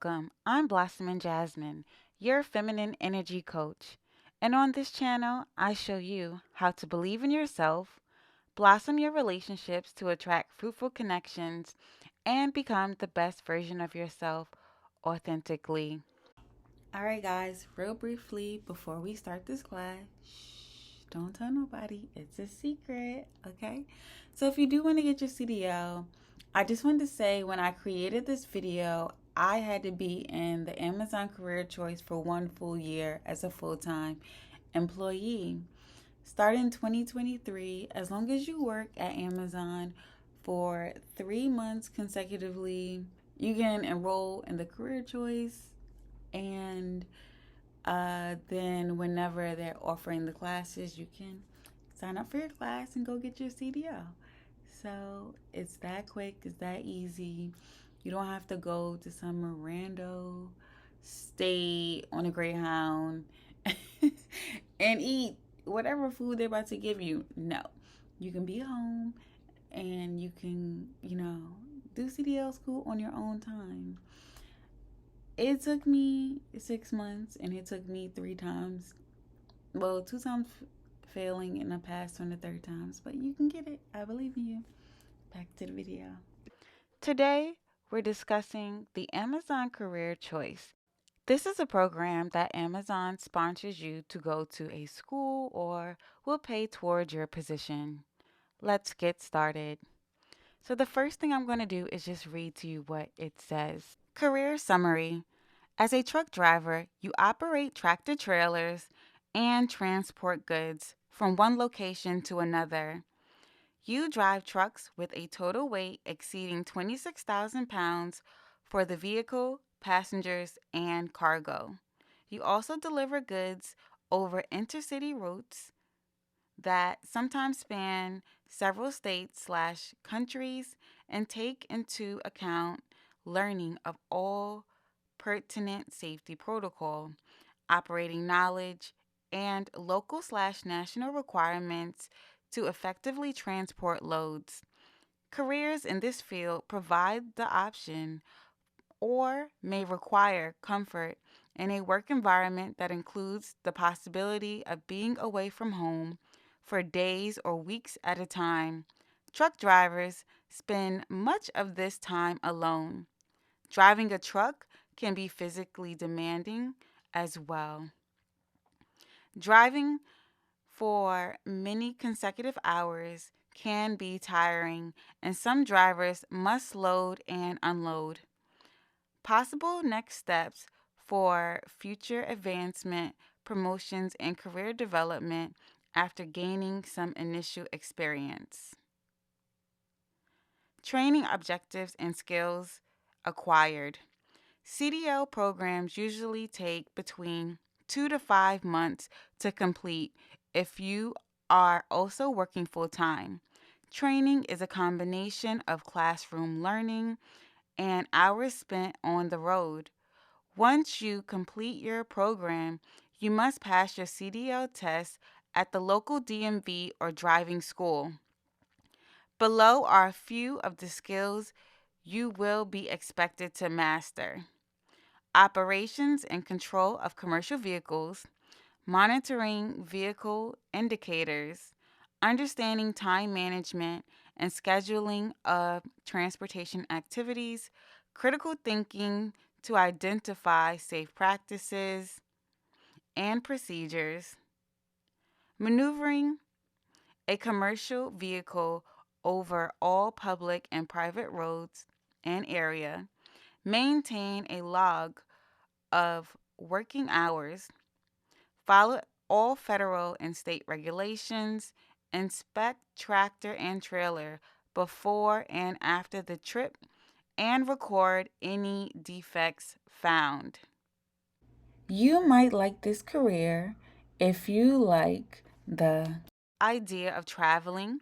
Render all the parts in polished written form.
welcome. I'm Blossoming Jasmine, your feminine energy coach. And on this channel, I show you how to believe in yourself, blossom your relationships to attract fruitful connections, and become the best version of yourself authentically. All right, guys, real briefly before we start this class, don't tell nobody. It's a secret, okay? So, if you do want to get your CDL, I just wanted to say when I created this video, I had to be in the Amazon career choice for 1 full year as a full time employee. Starting 2023, as long as you work at Amazon for 3 months consecutively, you can enroll in the career choice and then whenever they're offering the classes, you can sign up for your class and go get your CDL. So it's that quick, it's that easy. You don't have to go to some rando state on a Greyhound and eat whatever food they're about to give you. No, you can be home and you can, do CDL school on your own time. It took me 6 months and it took me 3 times. Well, 2 times failing and I passed on the third times, but you can get it. I believe in you. Back to the video. Today, we're discussing the Amazon Career Choice. This is a program that Amazon sponsors you to go to a school or will pay towards your position. Let's get started. So, the first thing I'm going to do is just read to you what it says. Career Summary. As a truck driver, you operate tractor trailers and transport goods from one location to another. You drive trucks with a total weight exceeding 26,000 pounds for the vehicle, passengers, and cargo. You also deliver goods over intercity routes that sometimes span several states/countries and take into account learning of all pertinent safety protocol, operating knowledge, and local/national requirements to effectively transport loads. Careers in this field provide the option or may require comfort in a work environment that includes the possibility of being away from home for days or weeks at a time. Truck drivers spend much of this time alone. Driving a truck can be physically demanding as well. Driving for many consecutive hours can be tiring, and some drivers must load and unload. Possible next steps for future advancement, promotions, and career development after gaining some initial experience. Training objectives and skills acquired. CDL programs usually take between 2 to 5 months to complete if you are also working full time. Training is a combination of classroom learning and hours spent on the road. Once you complete your program, you must pass your CDL test at the local DMV or driving school. Below are a few of the skills you will be expected to master: operations and control of commercial vehicles, monitoring vehicle indicators, understanding time management and scheduling of transportation activities, critical thinking to identify safe practices and procedures, maneuvering a commercial vehicle over all public and private roads and area, maintain a log of working hours, follow all federal and state regulations, inspect tractor and trailer before and after the trip, and record any defects found. You might like this career if you like the idea of traveling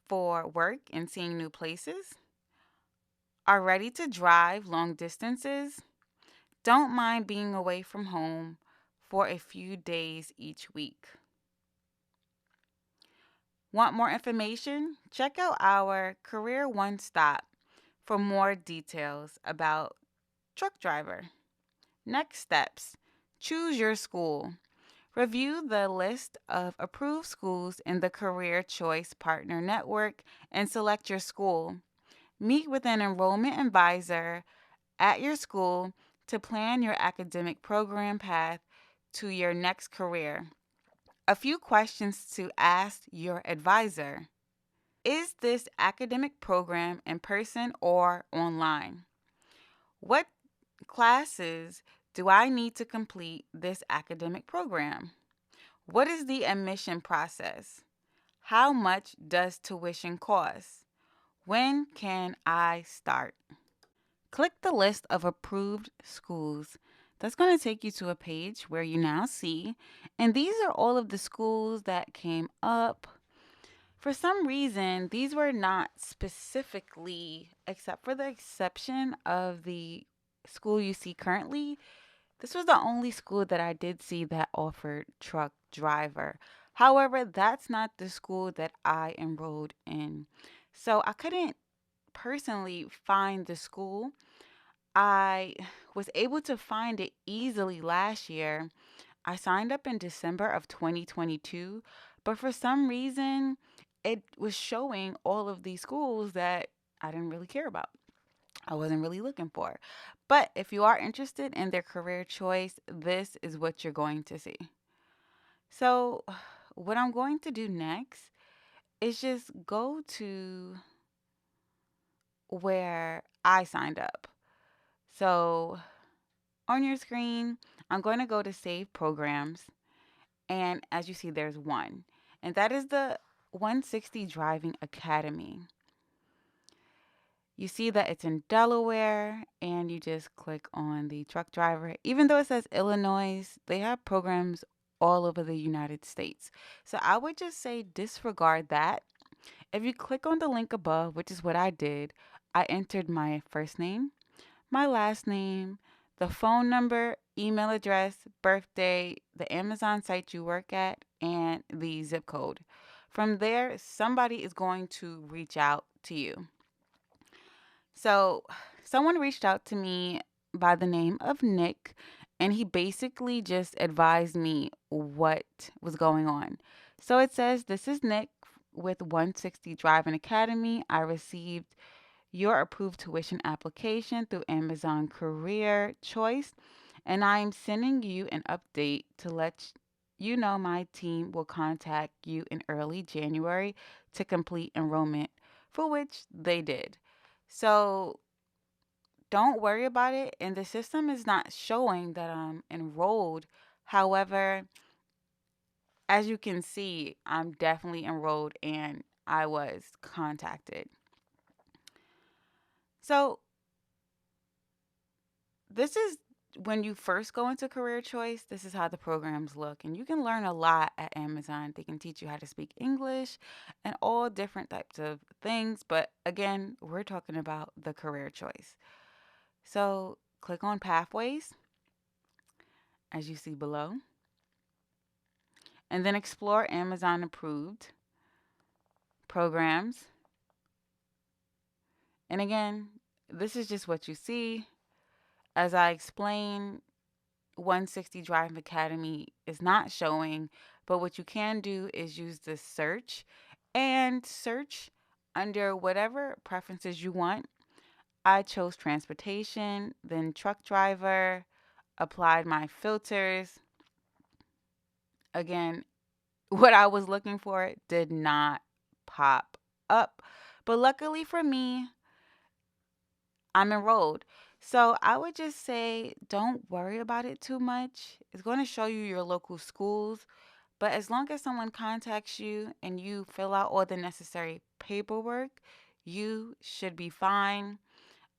for work and seeing new places, are ready to drive long distances, don't mind being away from home for a few days each week. Want more information? Check out our Career One Stop for more details about truck driver. Next steps: choose your school. Review the list of approved schools in the Career Choice Partner Network and select your school. Meet with an enrollment advisor at your school to plan your academic program path to your next career. A few questions to ask your advisor: is this academic program in person or online? What classes do I need to complete this academic program? What is the admission process? How much does tuition cost? When can I start? Click the list of approved schools. That's going to take you to a page where you now see, and these are all of the schools that came up. For some reason, these were not specifically, except for the exception of the school you see currently, this was the only school that I did see that offered truck driver. However, that's not the school that I enrolled in. So I couldn't personally find the school. I was able to find it easily last year. I signed up in December of 2022, but for some reason, it was showing all of these schools that I didn't really care about. I wasn't really looking for. But if you are interested in their career choice, this is what you're going to see. So, what I'm going to do next is just go to where I signed up. So, on your screen, I'm going to go to Save Programs. And as you see, there's one, and that is the 160 Driving Academy. You see that it's in Delaware, and you just click on the truck driver. Even though it says Illinois, they have programs all over the United States. So I would just say disregard that. If you click on the link above, which is what I did, I entered my first name, my last name, the phone number, email address, birthday, the Amazon site you work at, and the zip code. From there, somebody is going to reach out to you. So, someone reached out to me by the name of Nick, and he basically just advised me what was going on. So, it says, "This is Nick with 160 Driving Academy. I received your approved tuition application through Amazon Career Choice, and I'm sending you an update to let you know my team will contact you in early January to complete enrollment," for which they did. So don't worry about it. And the system is not showing that I'm enrolled. However, as you can see, I'm definitely enrolled and I was contacted. So this is when you first go into career choice, this is how the programs look. And you can learn a lot at Amazon. They can teach you how to speak English and all different types of things. But again, we're talking about the career choice. So click on Pathways, as you see below, and then explore Amazon approved programs. And again, this is just what you see. As I explained, 160 Driving Academy is not showing, but what you can do is use the search and search under whatever preferences you want. I chose transportation, then truck driver, applied my filters. Again, what I was looking for did not pop up. But luckily for me, I'm enrolled. So I would just say don't worry about it too much. It's going to show you your local schools, but as long as someone contacts you and you fill out all the necessary paperwork, you should be fine.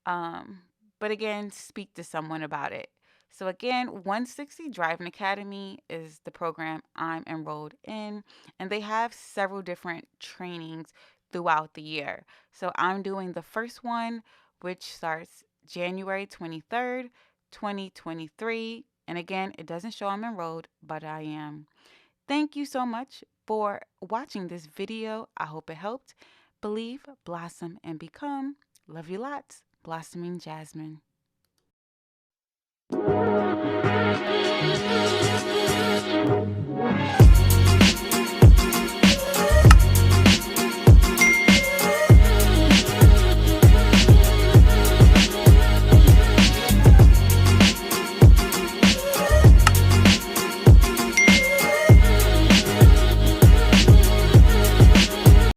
Um, but again, speak to someone about it. So again, 160 Driving Academy is the program I'm enrolled in, and they have several different trainings throughout the year. So I'm doing the first one, which starts January 23rd, 2023. And again, it doesn't show I'm enrolled, but I am. Thank you so much for watching this video. I hope it helped. Believe, blossom, and become. Love you lots. Blossoming Jasmine.